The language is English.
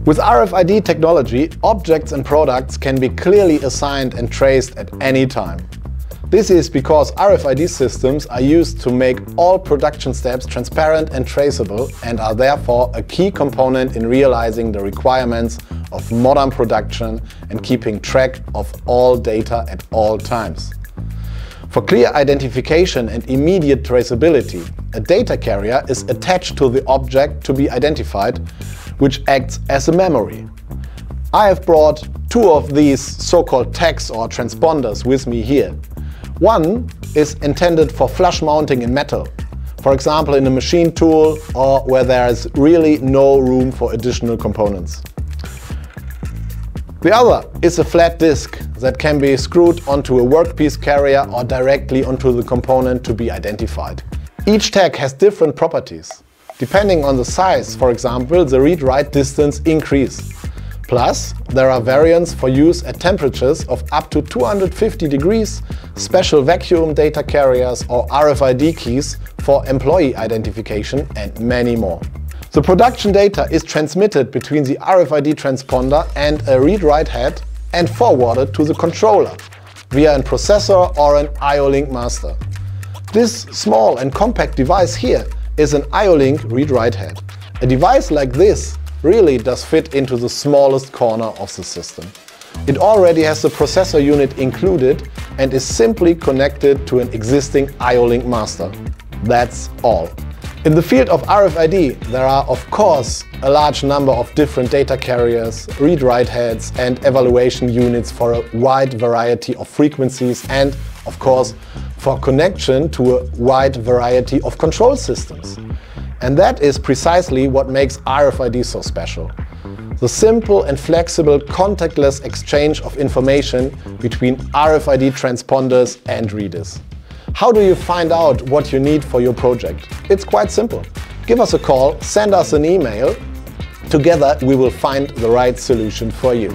With RFID technology, objects and products can be clearly assigned and traced at any time. This is because RFID systems are used to make all production steps transparent and traceable and are therefore a key component in realizing the requirements of modern production and keeping track of all data at all times. For clear identification and immediate traceability, a data carrier is attached to the object to be identified, which acts as a memory. I have brought two of these so-called tags or transponders with me here. One is intended for flush mounting in metal, for example in a machine tool or where there is really no room for additional components. The other is a flat disc that can be screwed onto a workpiece carrier or directly onto the component to be identified. Each tag has different properties. Depending on the size, for example, the read-write distance increase. Plus, there are variants for use at temperatures of up to 250 degrees, special vacuum data carriers or RFID keys for employee identification and many more. The production data is transmitted between the RFID transponder and a read-write head and forwarded to the controller via a processor or an IO-Link master. This small and compact device here is an IO-Link read-write head. A device like this really does fit into the smallest corner of the system. It already has the processor unit included and is simply connected to an existing IO-Link master. That's all. In the field of RFID, there are of course a large number of different data carriers, read-write heads and evaluation units for a wide variety of frequencies and, of course, for connection to a wide variety of control systems. And that is precisely what makes RFID so special. The simple and flexible contactless exchange of information between RFID transponders and readers. How do you find out what you need for your project? It's quite simple. Give us a call, send us an email. Together we will find the right solution for you.